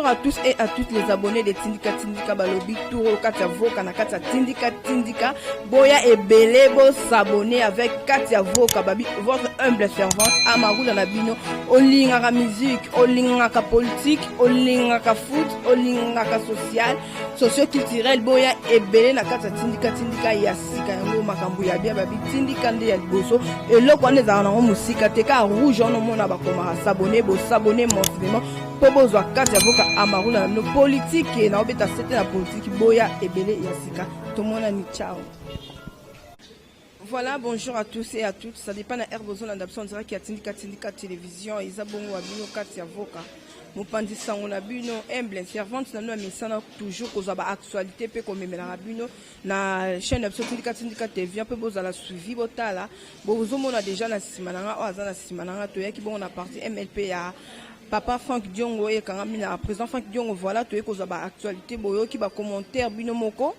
Bonjour à tous et à toutes les abonnés de Tindika Tindika Balobi Touro Katia Voka na Katia Tindika Tindika Boya et Belebo s'abonner avec Katia Voka Babi, votre humble servante Amarou dans la bino. Olingaka musique, olingaka politique, olingaka foot, olingaka social, socio-culturel. Boya et Belé na Katia Tindika Tindika Yasika yango makambu ya bia Babi Tindika nde ya liboso. Et là quand les arnaud musika teka rouge on mona bakoma s'abonner bo s'abonner mensuellement. Pobozo Katia Voka Amarou na no politique et na obeta c'était la politique Boya et Belé Yasika. Tout le monde a ni ciao. Voilà, bonjour à tous et à toutes. Ça dépend de l'herbozone d'absence direct qui a Tindika télévision. Isabongo Wabino Katia Voka. Mopandi sango na bino humble servante na no misana toujours koza ba actualité pe ko memela na bino na chaîne d'absence Tindika TV pe boza la suivi botala. Bozo mona déjà na simananga o azana simananga to yaki bon na partie MLP ya Papa Frank Diongo et Kangamina, président Frank Diongo, voilà, tu es cause ba actualité, boyo qui ba commentaire binomoko.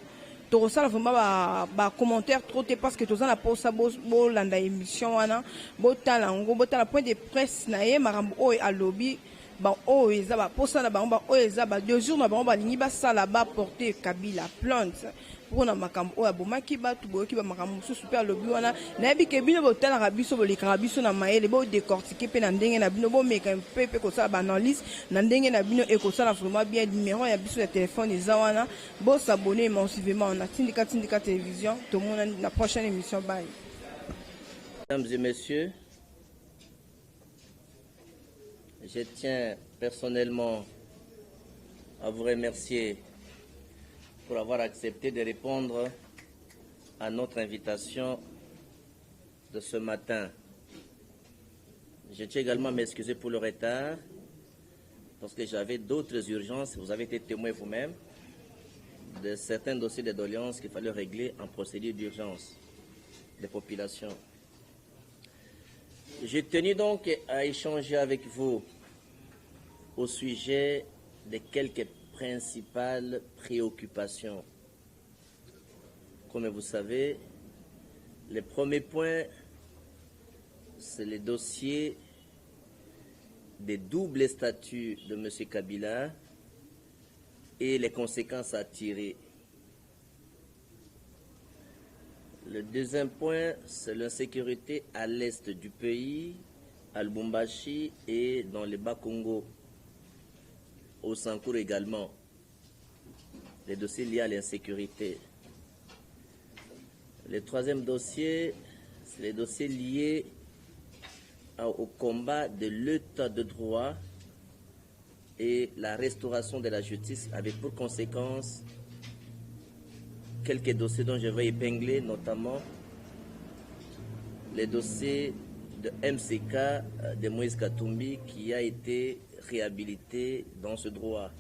To ça vraiment ba commentaire trop parce que tu as la posa bo landa émission wana, botala ngo botala point de presse na ye marambo o a lobby ba o ezaba posa na ba o ezaba 2 jours na ba lingi ba sala ba porter Kabila plainte. Pour na makambo o abomaki batu boyo ki ba makambo super lobby wana na yebi ke bino botala rabiso boleka rabiso na mayele bo décortiquer pe na ndenge na bino bo meka pepe ko sala ba analyse na ndenge na bino e ko sala vraiment bien numéro ya biso ya téléphone eza wana bo s'abonner massivement na Tindika télévision tout le monde na prochaine émission bye. Mesdames et messieurs, je tiens personnellement à vous remercier pour avoir accepté de répondre à notre invitation de ce matin. Je tiens également à m'excuser pour le retard, parce que j'avais d'autres urgences. Vous avez été témoin vous-même de certains dossiers de doléances qu'il fallait régler en procédure d'urgence des populations. J'ai tenu donc à échanger avec vous au sujet de quelques principales préoccupations. Comme vous savez, le premier point, c'est le dossier des doubles statuts de M. Kabila et les conséquences à tirer. Le deuxième point, c'est l'insécurité à l'est du pays, à Lubumbashi et dans le Bas-Congo. Au Sankour également, les dossiers liés à l'insécurité. Le troisième dossier, c'est les dossiers liés au combat de l'état de droit et la restauration de la justice, avec pour conséquence quelques dossiers dont je vais épingler, notamment les dossiers de MCK de Moïse Katumbi qui a été réhabilité dans ce droit.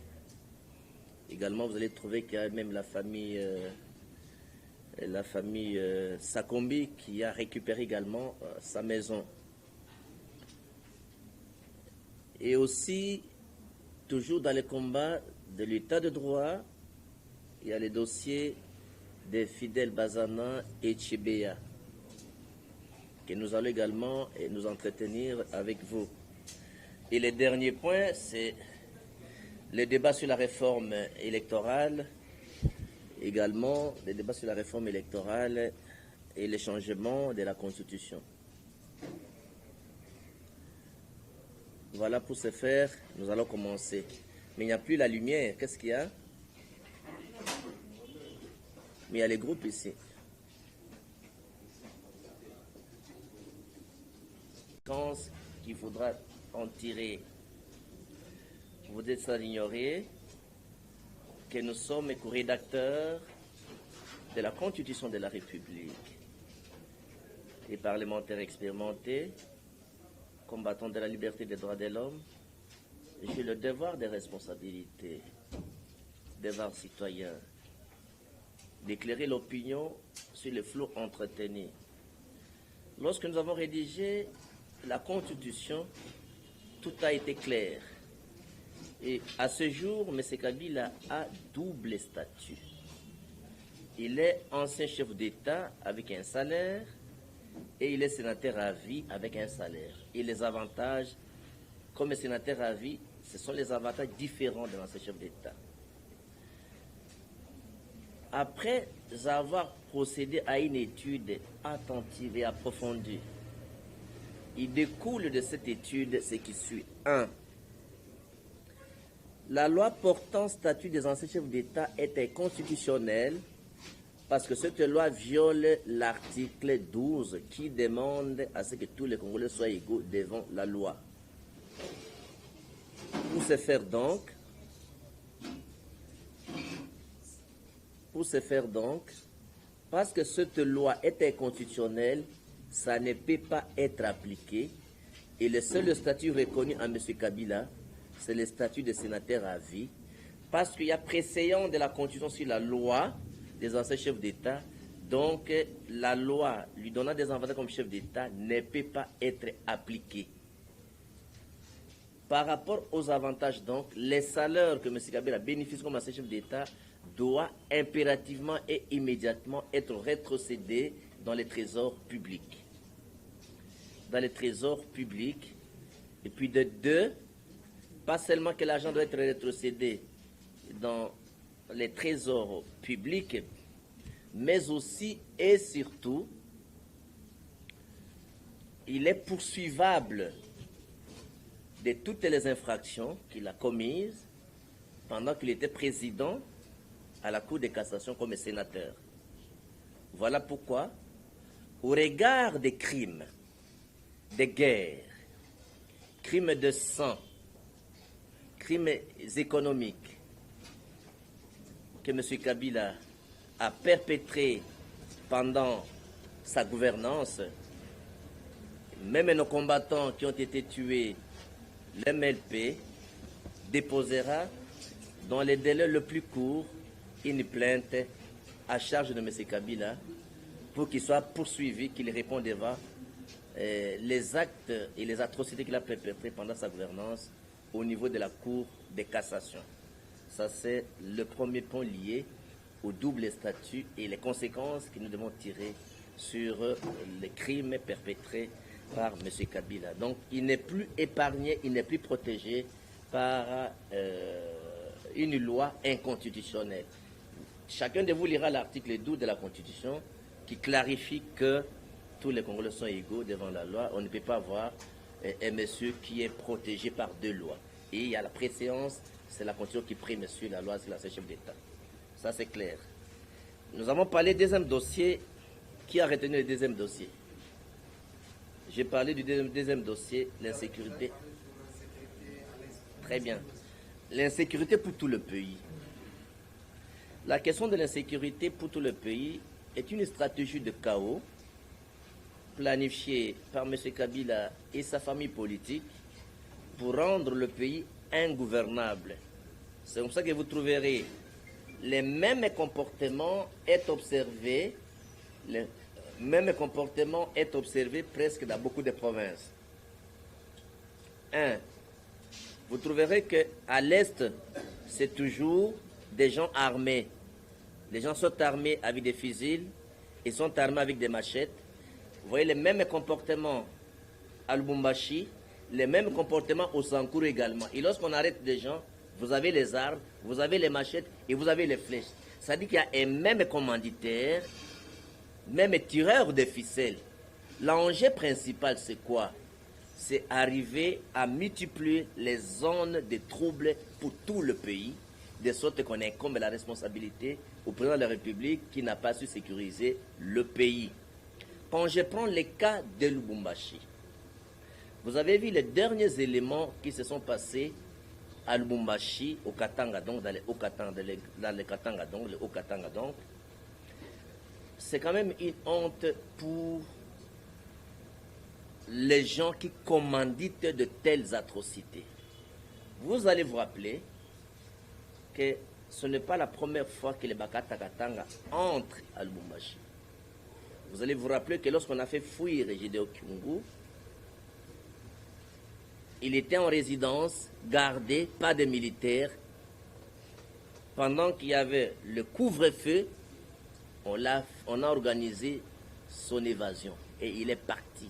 Également, vous allez trouver qu'il y a même la famille Sakombi qui a récupéré également sa maison. Et aussi, toujours dans les combats de l'état de droit, il y a les dossiers de Fidel Bazana et Tchibéa, que nous allons également nous entretenir avec vous. Et le dernier point, c'est le débat sur la réforme électorale, également le débat sur la réforme électorale et le changement de la Constitution. Voilà, pour ce faire, nous allons commencer. Mais il n'y a plus la lumière, qu'est-ce qu'il y a? Mais il y a les groupes ici. Qu'il faudra en tirer. Vous êtes sans ignorer que nous sommes co-rédacteurs de la Constitution de la République. Les parlementaires expérimentés, combattants de la liberté et des droits de l'homme, j'ai le devoir de responsabilité, devoir citoyen, d'éclairer l'opinion sur les flots entretenus. Lorsque nous avons rédigé la Constitution, tout a été clair. Et à ce jour, M. Kabila a double statut. Il est ancien chef d'État avec un salaire et il est sénateur à vie avec un salaire. Et les avantages, comme sénateur à vie, Ce sont les avantages différents de l'ancien chef d'État. Après avoir procédé à une étude attentive et approfondie, il découle de cette étude ce qui suit. 1. La loi portant statut des anciens chefs d'État est inconstitutionnelle parce que cette loi viole l'article 12 qui demande à ce que tous les Congolais soient égaux devant la loi. Pour ce faire donc, parce que cette loi est inconstitutionnelle, ça ne peut pas être appliqué. Et le seul statut reconnu à M. Kabila, c'est le statut de sénateur à vie. Parce qu'il y a préséance de la Constitution sur la loi des anciens chefs d'État. Donc, la loi lui donnant des avantages comme chef d'État ne peut pas être appliquée. Par rapport aux avantages, donc, les salaires que M. Kabila bénéficie comme ancien chef d'État doit impérativement et immédiatement être rétrocédé dans les trésors publics. Dans les trésors publics. Et puis de 2, pas seulement que l'argent doit être rétrocédé dans les trésors publics, mais aussi et surtout, il est poursuivable de toutes les infractions qu'il a commises pendant qu'il était président à la Cour de cassation comme sénateur. Voilà pourquoi, au regard des crimes, de guerre, crimes de sang, crimes économiques que M. Kabila a perpétrés pendant sa gouvernance, même nos combattants qui ont été tués, l'MLP déposera dans les délais le plus courts une plainte à charge de M. Kabila pour qu'il soit poursuivi, qu'il réponde devant les actes et les atrocités qu'il a perpétrées pendant sa gouvernance au niveau de la Cour de cassation. Ça, c'est le premier point lié au double statut et les conséquences que nous devons tirer sur les crimes perpétrés par M. Kabila. Donc, il n'est plus épargné, il n'est plus protégé par une loi inconstitutionnelle. Chacun de vous lira l'article 12 de la Constitution qui clarifie que tous les Congolais sont égaux devant la loi. On ne peut pas avoir un monsieur qui est protégé par 2 lois. Et il y a la préséance, c'est la Constitution qui prime sur la loi, c'est la chef d'État. Ça, c'est clair. Nous avons parlé du deuxième dossier. Qui a retenu le deuxième dossier? J'ai parlé du deuxième dossier, l'insécurité. Très bien. L'insécurité pour tout le pays. La question de l'insécurité pour tout le pays est une stratégie de chaos planifiée par M. Kabila et sa famille politique pour rendre le pays ingouvernable. C'est comme ça que vous trouverez les mêmes comportements est observé, le même comportement est observé presque dans beaucoup de provinces. 1. Vous trouverez qu'à l'Est, c'est toujours des gens armés. Les gens sont armés avec des fusils, ils sont armés avec des machettes. Vous voyez les mêmes comportements à Lubumbashi, les mêmes comportements au Sankourou également. Et lorsqu'on arrête des gens, vous avez les armes, vous avez les machettes et vous avez les flèches. Ça dit qu'il y a un même commanditaire, même tireur de ficelles. L'enjeu principal, c'est quoi? C'est arriver à multiplier les zones de troubles pour tout le pays, de sorte qu'on incombe la responsabilité au président de la République qui n'a pas su sécuriser le pays. Quand je prends le cas de Lubumbashi, vous avez vu les derniers éléments qui se sont passés à Lubumbashi, au Katanga, donc dans les Hauts-Katanga, donc. C'est quand même une honte pour les gens qui commanditent de telles atrocités. Vous allez vous rappeler que ce n'est pas la première fois que les Bakata Katanga entrent à Lubumbashi. Vous allez vous rappeler que lorsqu'on a fait fuir Gédéon Kyungu, il était en résidence, gardé, pas de militaires. Pendant qu'il y avait le couvre-feu, on a organisé son évasion et il est parti.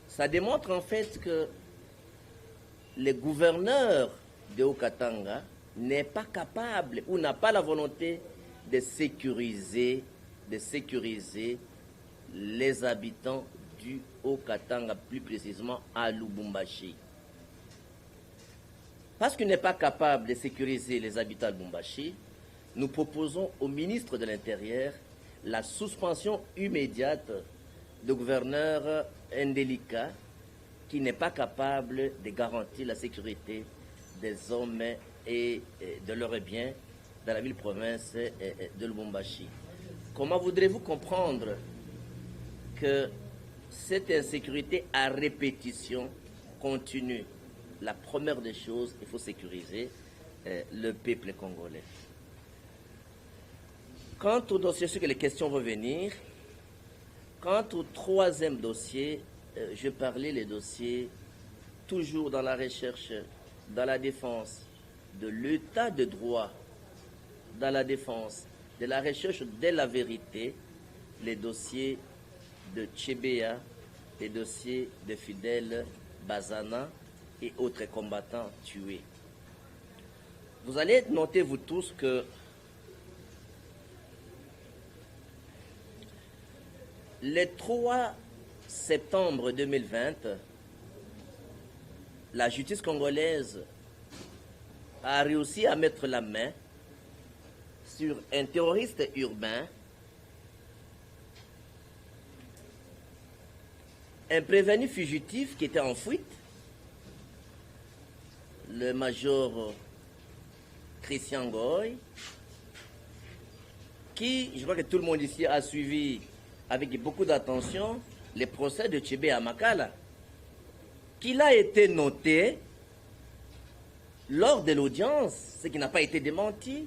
Ça démontre en fait que le gouverneur de Haut-Katanga n'est pas capable ou n'a pas la volonté de sécuriser les habitants du Haut-Katanga, plus précisément à Lubumbashi. Parce qu'il n'est pas capable de sécuriser les habitants de Lubumbashi, nous proposons au ministre de l'Intérieur la suspension immédiate du gouverneur Ndelika, qui n'est pas capable de garantir la sécurité des hommes et de leurs biens dans la ville-province de Lubumbashi. Comment voudrez-vous comprendre que cette insécurité à répétition continue? La première des choses, il faut sécuriser le peuple congolais. Quant au dossier sur que les questions vont venir, quant au troisième dossier, je parlais les dossiers toujours dans la recherche, dans la défense de l'état de droit, dans la défense de la recherche de la vérité, les dossiers de Tchébéa, les dossiers de Fidèle Bazana et autres combattants tués. Vous allez noter, vous tous, que le 3 septembre 2020, la justice congolaise a réussi à mettre la main sur un terroriste urbain, un prévenu fugitif qui était en fuite, le major Christian Goy, qui, je crois que tout le monde ici a suivi avec beaucoup d'attention le procès de Tchébéa Makala, qu'il a été noté lors de l'audience, ce qui n'a pas été démenti,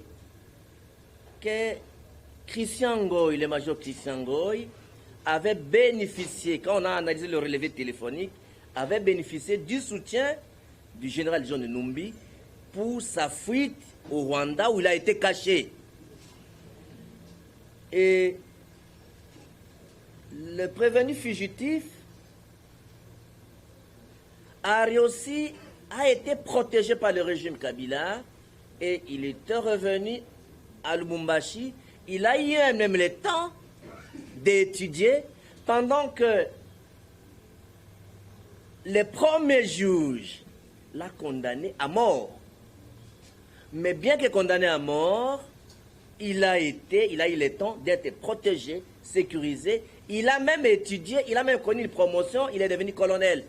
que Christian Goy, le major Christian Goy, avait bénéficié, quand on a analysé le relevé téléphonique, avait bénéficié du soutien du général John Numbi pour sa fuite au Rwanda où il a été caché. Et le prévenu fugitif a été protégé par le régime Kabila et il était revenu à Lubumbashi. Il a eu même le temps d'étudier pendant que le premier juge l'a condamné à mort. Mais bien que condamné à mort, il a eu le temps d'être protégé, sécurisé. Il a même étudié, il a même connu une promotion, il est devenu colonel.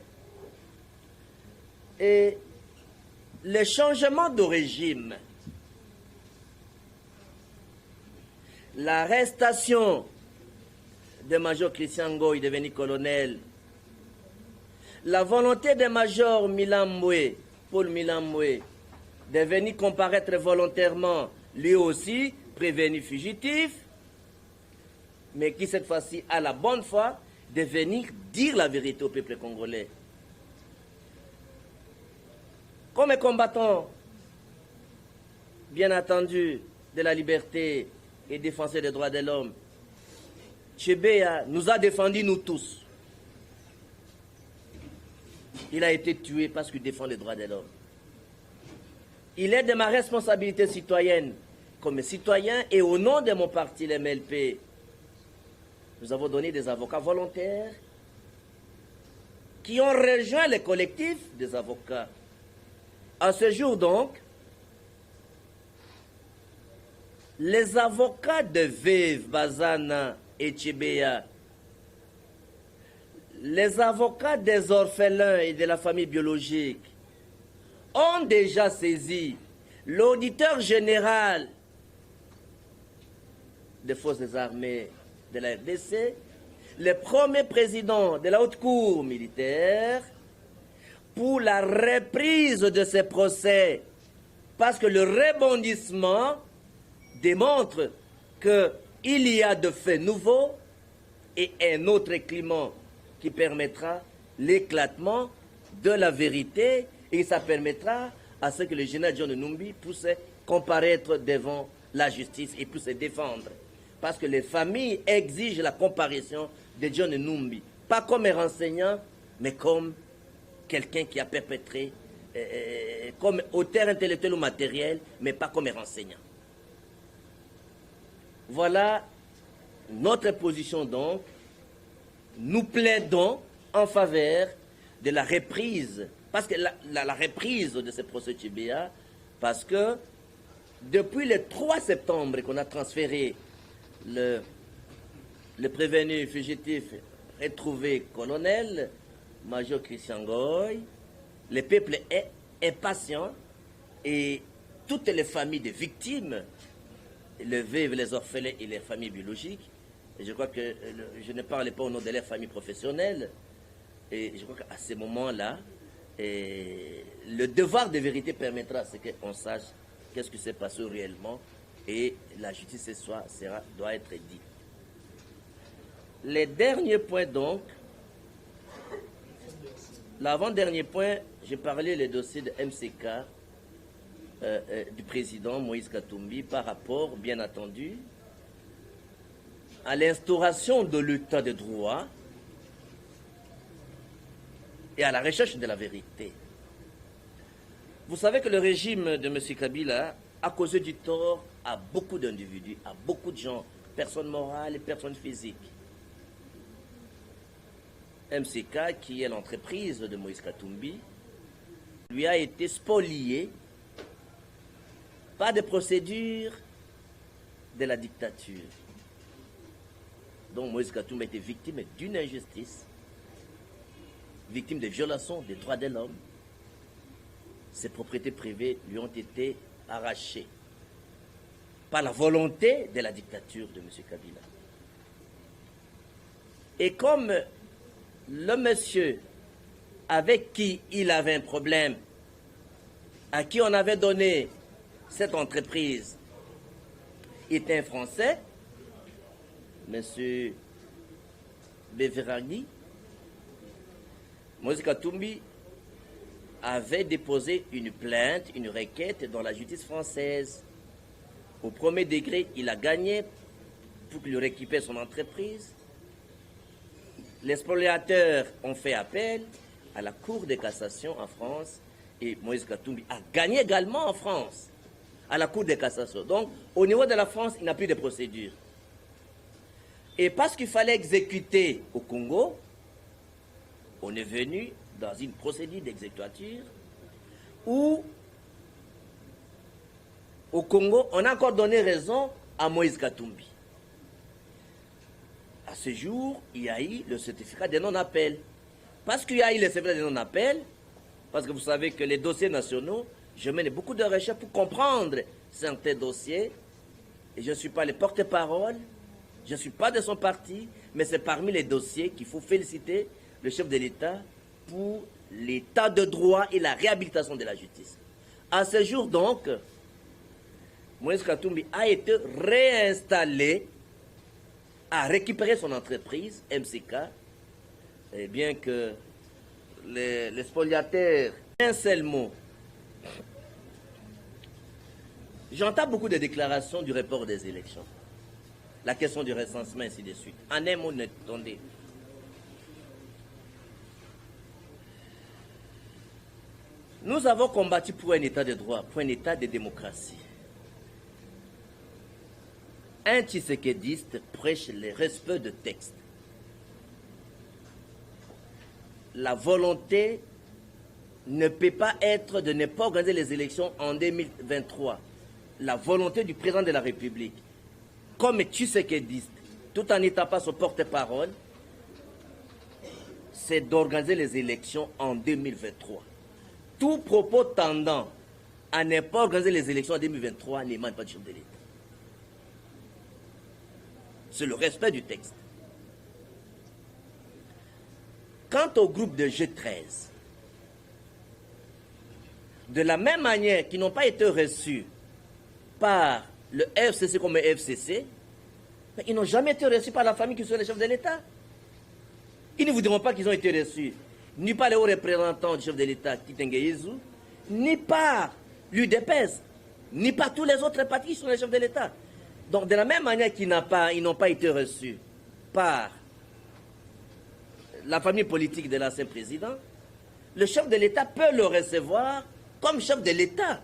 Et le changement de régime, l'arrestation de major Christian Goy devenu colonel, la volonté de major Milambwe, Paul Milambwe, de venir comparaître volontairement, lui aussi prévenu fugitif, mais qui cette fois-ci a la bonne foi de venir dire la vérité au peuple congolais. Comme combattant, bien entendu, de la liberté et défenseur des droits de l'homme, Tchébéa nous a défendus, nous tous. Il a été tué parce qu'il défend les droits de l'homme. Il est de ma responsabilité citoyenne, comme citoyen et au nom de mon parti, le MLP, nous avons donné des avocats volontaires qui ont rejoint le collectif des avocats. À ce jour donc, les avocats de Veve, Bazana et Tchébéa, les avocats des orphelins et de la famille biologique ont déjà saisi l'auditeur général des forces armées de la RDC, le premier président de la haute cour militaire, pour la reprise de ces procès, parce que le rebondissement démontre qu'il y a de faits nouveaux et un autre climat qui permettra l'éclatement de la vérité et ça permettra à ce que le général John Numbi puisse comparaître devant la justice et puisse se défendre. Parce que les familles exigent la comparution de John Numbi, pas comme un renseignant, mais comme quelqu'un qui a perpétré comme auteur intellectuel ou matériel, mais pas comme enseignant. Voilà notre position donc. Nous plaidons en faveur de la reprise, parce que la reprise de ce procès TBA, parce que depuis le 3 septembre qu'on a transféré le prévenu fugitif retrouvé colonel, Major Christian Goy, le peuple est impatient et toutes les familles de victimes, les veuves, les orphelins et les familles biologiques, et je crois que je ne parle pas au nom de leurs familles professionnelles, et je crois qu'à ce moment-là, le devoir de vérité permettra à ce qu'on sache qu'est-ce qui s'est passé réellement et la justice ce soir doit être dite. Les derniers points donc, l'avant-dernier point, j'ai parlé le dossier de MCK du président Moïse Katumbi par rapport, bien entendu, à l'instauration de l'état de droit et à la recherche de la vérité. Vous savez que le régime de M. Kabila a causé du tort à beaucoup d'individus, à beaucoup de gens, personnes morales et personnes physiques. MCK, qui est l'entreprise de Moïse Katumbi, lui a été spolié par des procédures de la dictature. Donc Moïse Katumbi a été victime d'une injustice, victime de violations des droits de l'homme. Ses propriétés privées lui ont été arrachées par la volonté de la dictature de M. Kabila. Et comme le monsieur avec qui il avait un problème, à qui on avait donné cette entreprise, était un Français, M. Beveraghi, Moïse Katumbi avait déposé une plainte, une requête dans la justice française. Au premier degré, il a gagné pour qu'il récupère son entreprise. Les spoliateurs ont fait appel à la Cour de cassation en France et Moïse Katumbi a gagné également en France, à la Cour de cassation. Donc, au niveau de la France, il n'a plus de procédure. Et parce qu'il fallait exécuter au Congo, on est venu dans une procédure d'exécution où, au Congo, on a encore donné raison à Moïse Katumbi. À ce jour, il y a eu le certificat de non-appel. Parce qu'il y a eu le certificat de non-appel, parce que vous savez que les dossiers nationaux, je mène beaucoup de recherches pour comprendre certains dossiers, et je ne suis pas le porte-parole, je ne suis pas de son parti, mais c'est parmi les dossiers qu'il faut féliciter le chef de l'État pour l'état de droit et la réhabilitation de la justice. À ce jour donc, Moïse Katumbi a été réinstallé, a récupéré son entreprise, MCK, et bien que les spoliateurs, un seul mot. J'entends beaucoup de déclarations du report des élections. La question du recensement, ainsi de suite. En un mot, attendez. Nous avons combattu pour un état de droit, pour un état de démocratie. Un tshisekédiste prêche le respect de texte. La volonté ne peut pas être de ne pas organiser les élections en 2023. La volonté du président de la République, comme tshisekédiste, tout en n'étant pas son porte-parole, c'est d'organiser les élections en 2023. Tout propos tendant à ne pas organiser les élections en 2023 n'émane pas du chef de l'État. C'est le respect du texte. Quant au groupe de G13, de la même manière qu'ils n'ont pas été reçus par le FCC comme le FCC, mais ils n'ont jamais été reçus par la famille qui sont les chefs de l'État. Ils ne vous diront pas qu'ils ont été reçus ni par les hauts représentants du chef de l'État, Kitenge, ni par l'UDPS, ni par tous les autres partis qui sont les chefs de l'État. Donc, de la même manière qu'ils n'ont pas été reçus par la famille politique de l'ancien président, le chef de l'État peut le recevoir comme chef de l'État.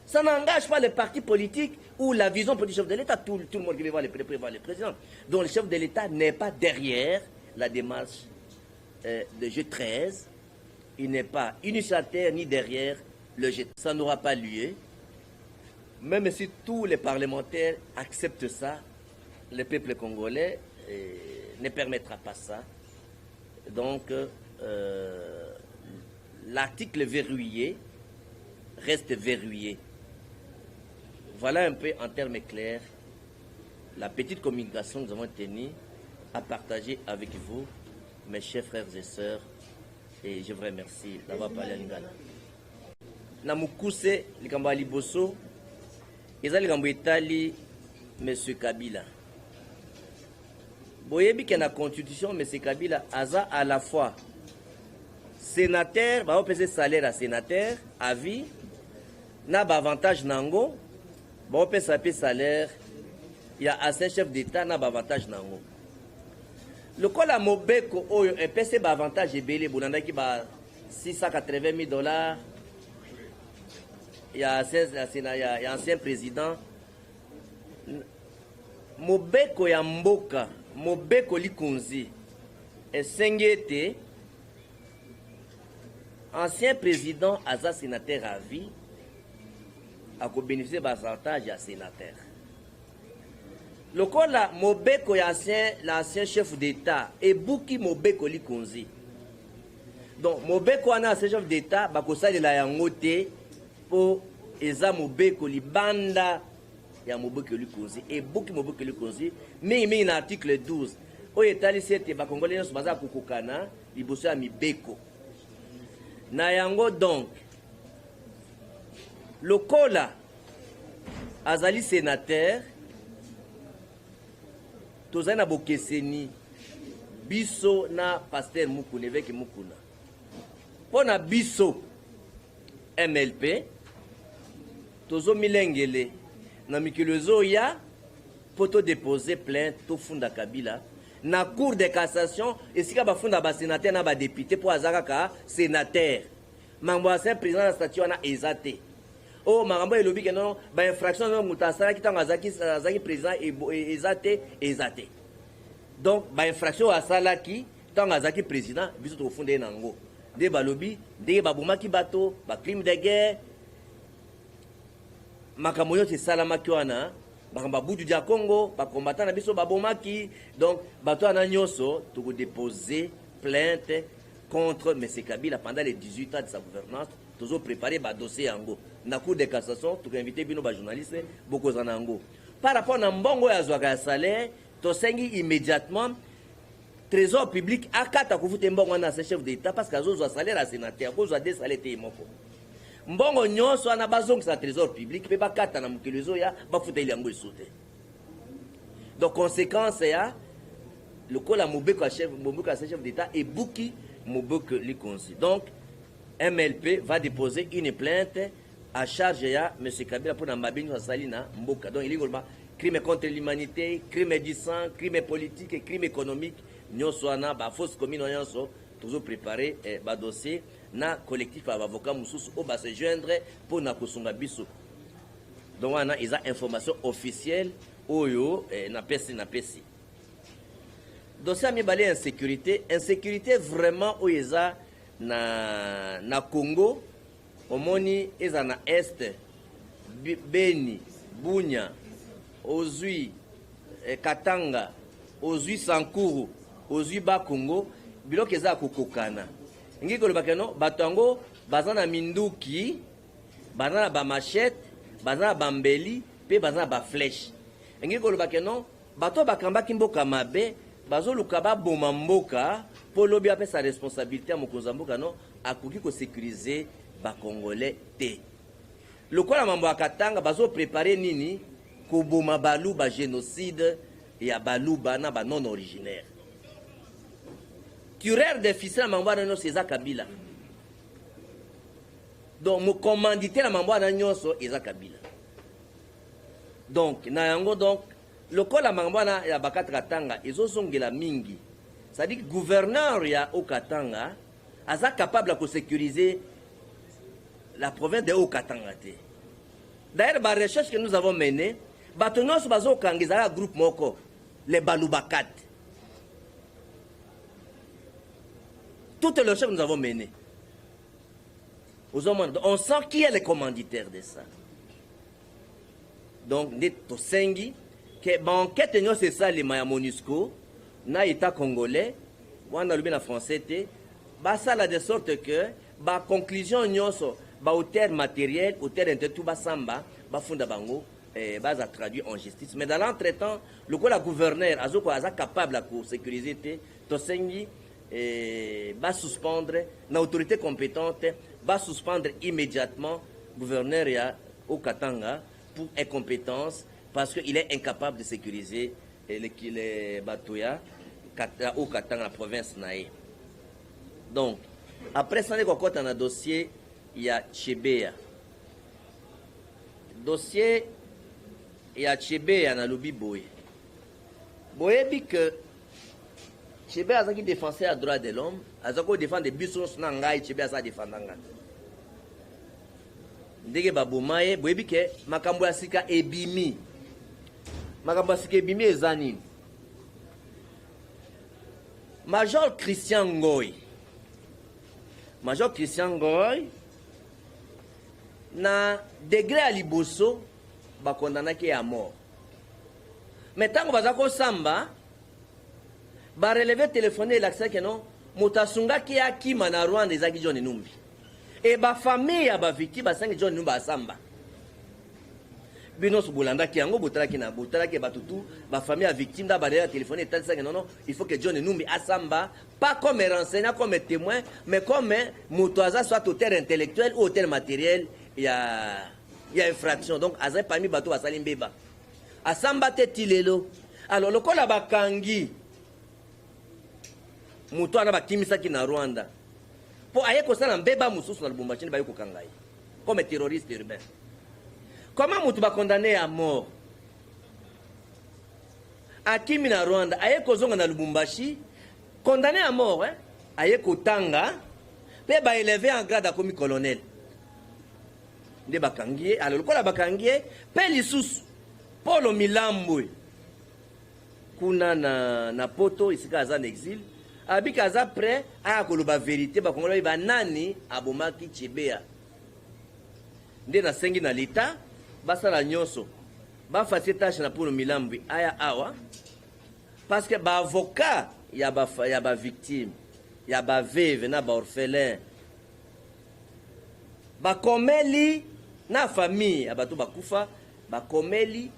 Ça n'engage pas les partis politiques ou la vision politique du chef de l'État. Tout le monde qui veut voir le président. Donc le chef de l'État n'est pas derrière la démarche de G13. Il n'est pas initiateur ni derrière le G13. Ça n'aura pas lieu. Même si tous les parlementaires acceptent ça, le peuple congolais ne permettra pas ça. Donc, l'article verrouillé reste verrouillé. Voilà un peu en termes clairs la petite communication que nous avons tenue à partager avec vous, mes chers frères et sœurs, et je vous remercie d'avoir parlé à Lingala. Namukuse likambo liboso, eza likambo etali M. Kabila. Boyebi que na constitution M. Kabila aza à la fois sénateur, ba opese salaire à sénateur à vie, na ba avantage nango, ba opese pe salaire, il y a ancien chef d'État na ba avantage nango. Le kola mobeko oyo epese ba avantage ebele bonandaki ba $680,000. Il y a ancien président. Mobeko ya mboka, mobeko likonzi esengete ancien président aza sénateur à vie a bénéficié d'avantage à sénateur. Lokola mobeko ya l'ancien chef d'État et buki mobeko likonzi. Donc mobeko ana ancien chef d'État bakosali la yango te po eza mobeko libanda ya mobeko likonzi et buki mobeko likonzi mais na article 12 oyo etali sete bakongolais nyonso baza kokokana liboso ya mibeko na yango. Donc lokola azali sénateur tozali na bokeseni biso na pasteur Mukuna évêque Mukuna mpo na biso MLP tozo milengele na mikilo ezoya po to déposer plainte tofunda Kabila na cour de cassation esika bafunda basénateur na badépute mpo aza kaka sénateur mambo ya saint président na statut wana eza te. O makambo elobi ke non bainfraction no moto asalaki ntango azalaki président eza te. Donc bainfraction asalaki ntango azalaki président biso tokofunda ye nango nde balobi ndenge babomaki bato bacrime de guerre makambo nyonso esalamaki wana makambo budu dia Congo bakombata na biso babomaki. Donc bato wana nyonso tokodépose plainte contre M. Kabila pendant les 18 ans de sa gouvernance. Toujours préparé ba dossier yango na cour de cassation tokoinvite bino ba journaliste bokozana yango par rapport na mbongo ya zwaka ya salaire tosengi immédiatement trésor public akata kufute mbongo na chef d'État parce que azozwa salaire à sénateur kozwa des salaires te moko mbongo nyonso ana bazongisa trésor public pe bakata na mokili ezoya bafuta ili yango esote. Donc conséquence ya lokola mobeko ya chef d'État et buki mobeko likonzi. Donc MLP va déposer une plainte à charge ya M. Kabila pour Nambabini Salina Mboka. Donc il y a crime contre l'humanité, crime du sang, crime politique et crime économique. Nous sommes en fausse commune, nous sommes toujours préparés un dossier na collectif avocat Moussous au bas se joindre pour na kosunga biso. Donc on a des informations officielles oyo na pesi. Dossier mi balé insécurité vraiment oyo na Congo omoni eza na Est Beni Bunya Ozui Katanga Ozui Sankuru Ozui Bakongo biloko eza kokokana ngi koloba keno bato yango baza na minduki baza na ba machette baza na bambeli pe baza na ba flèche ngi koloba keno bato bakambaki mboka mabe bazoluka baboma mboka po lobi apesa responsabilité ya mokonzi mboka no akoki ko sécuriser ba congolais te. Lokola mambo akatanga bazo préparer nini ko boma baluba génocide ya baluba na ba non originaire. Tueur de fils na mambo na César Kabila. Donc mo commandité na mambo na nyonso eza Kabila. Donc na yango donc lokola mambo na ya bakatra tanga ezozongela mingi. C'est-à-dire que gouverneur ya Okatanga aza capable de sécuriser la province de Haut-Katanga. D'ailleurs, la recherche que nous avons menée, Batonos Bazo Kangizara groupe Moko, les Baloubakat. Toutes les recherches que nous avons menées. On sent qui est le commanditaire de ça. Donc, nous avons que l'enquête, c'est ça, les Maya MONUSCO, na État congolais, on a le français, ça là de sorte que, la conclusion, au terme matériel, au terme de tout, samba, funda bango, va traduit en justice. Mais dans l'entretemps, le gouverneur, est capable de sécuriser, va suspendre, l'autorité compétente, va suspendre immédiatement le gouverneur au Katanga pour incompétence, parce qu'il est incapable de sécuriser les bateaux au Katanga, la province Naé. Donc, après ça, on a un dossier, il y a Chebea. Dossier, il y a Chebea dans le Biboy. Vous voyez que Chebea a qui défenseur à droit de l'homme, a qui défend des buts sur Nangai, Chebea a défendu. Ndege babumaye, vous voyez que makambo ya sika ebimi. Makambo ya sika ebimi ezani. Major Christian Ngoy. Major Christian Ngoy, na degré à liboso, ba condamné à mort. Mais tant que bazako samba, ba relevé téléphoné l'accès que non, mutasunga ki akima na Rwanda ezaki John Numbi. Et ba famille ya ba victime ba sangi John Numba samba. Bino subulanda ki yango butala ki na butala ki batutu ba famille ya victime da ba téléphoné tant ça que non, il faut que John Numbi asamba, pas comme renseignant, comme témoin, mais comme mutuaza soit auteur intellectuel ou auteur matériel, il y a infraction. Donc azay parmi bato ba salimbeba. Asamba te tilelo. Alors le kola bakangi mutu ana bakimisa ki na Rwanda. Pour aye ko sana mbeba mususu na Lubumbashi ba yoko kangai. Comme terroriste urbain. Comment mutu ba condamné à mort? Akimi na Rwanda aye ko zonga na Lubumbashi condamné à mort hein? Aye ko tanga pe ba élevé en grade à commis colonel. Nde bakangie alors ko la bakangie pe lisusu Polo Milambwe kuna na poto isika za exil abika aza prêt à koloba vérité ba kongola ba nani abomaki Chebea nde na sengi na lita basala nyonso ba fasie tâche na Polo Milambwe aya awa parce que ba avocat ya ba victime ya ba veuve na ba orphelin ba komeli na famille abatu bakufa ba komeli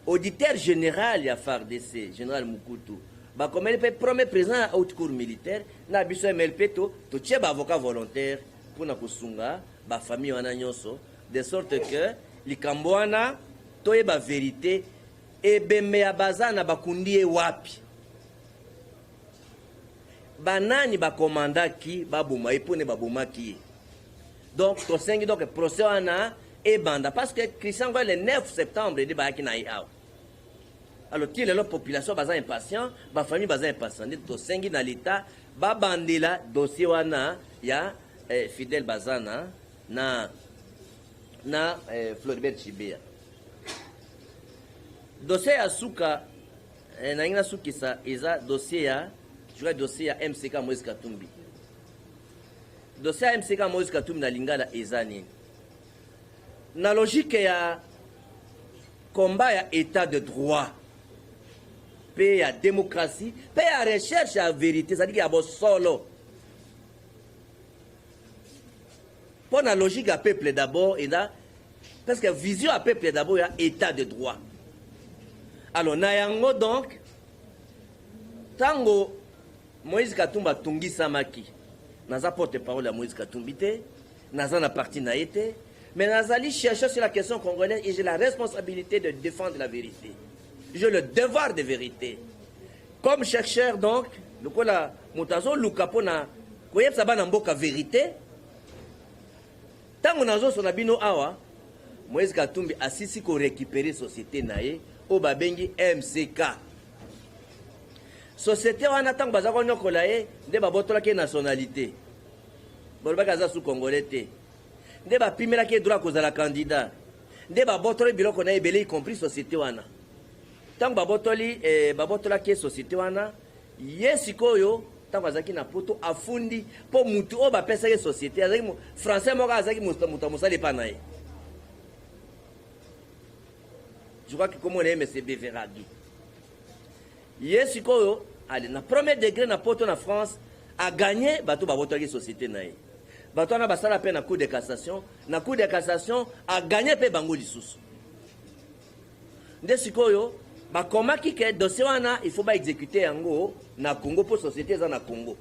auditeur général ya FARDC général Mukutu ba komeli pe premier président à haute cour militaire na biso MLP to tie ba avocat volontaire pour na kusunga ba famille wana nyonso de sorte que likambo wana toye ba vérité e bembe ya bazana bakundie wapi banani ba komandaki babuma epone babumaki donc to sengi donc procès wana et banda parce que Christian Ngoy le 9 septembre de baaki na iao alors qui la population baza impatient ba famille baza impatient to sengi na l'état ba bandela dossier wana ya Fidel Bazana na Floribert Chebea dossier ya suka na ngina sukisa eza dossier ya jura dossier ya MCK Moïse Katumbi dossier ya MCK Moïse Katumbi na lingala eza nini na logique ya combat ya état de droit pe ya démocratie pe ya recherche ya vérité c'est-à-dire ya bo solo pour la logique ya peuple d'abord et là parce que vision ya peuple d'abord ya état de droit alors na yango donc tango Moïse Katumbi tungisamaki naza porte-parole ya Moïse Katumbi te naza na parti na été. Mais Nazali cherche sur la question congolaise et j'ai la responsabilité de défendre la vérité. J'ai le devoir de vérité. Comme chercheur donc, le kola mutazo lukapona koyeb sabana mboka vérité. Tango nazo sonabino awa Moïse Katumbi asisi ko récupérer société nae o babengi MCK. Société wana tango bazako nyokola e nde babotola ke nationalité. Bolba kaza sous congolais te. nde bapimelaki droit kozala candidat nde babotoli biloko na ebele y compris société wana ntango babotolaki société wana ye sikoyo ntango azalaki na poto afundi mpo mutu oyo bapesaki société azalaki français moko azalaki moto mosali epa na ye je crois que komona ye mese beveragi ye sikoyo ale na premier degré na poto na France aganye bato babotolaki société na ye bato wana basala mpe na cour de cassation na cour de cassation aganye mpe bango lisusu nde sikoyo bakomaki ke dossier wana il faut baexécute yango na Congo mpo société eza na Congo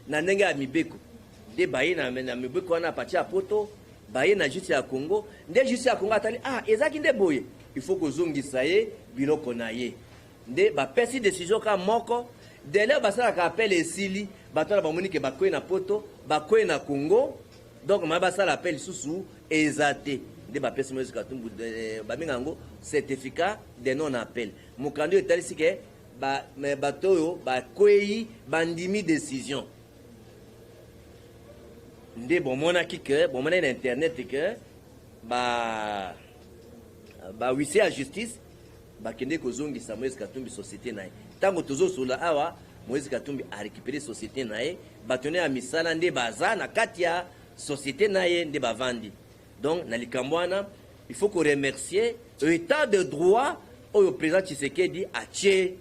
na ndenge ya mibeko nde baye na mibeko wana apati ya poto baye na justice ya Congo nde justice ya Congo atali ezaki nde boye il faut kozongisa ye biloko na ye nde bapesi décision ka moko dele basalaka appel esili bato na bamoni ke bakoyi na poto bakoyi na Congo donc ma basala appel lisusu eza te nde bapesi Moïse Katumbi babenga yango certificat de non appel mokandi oyo etalisi ke bato oyo bakoyi bandimi décision nde bomonaki ke bomonaki na internet ke bawisi ya justice bakende kozongisa Moïse Katumbi société na ye ntango tozosola awa Moïse Katumbi arécupéré société na ye bato ne ya misala nde baza na kati ya société na ye nde bavandi donc na likambo wana il faut qu'on remercier l'état de droit oyo président Tshisekedi atie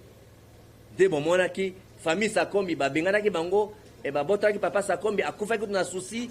de bomonaki famille Sakombi babenganaki bango e babotaki papa Sakombi akufaki na souci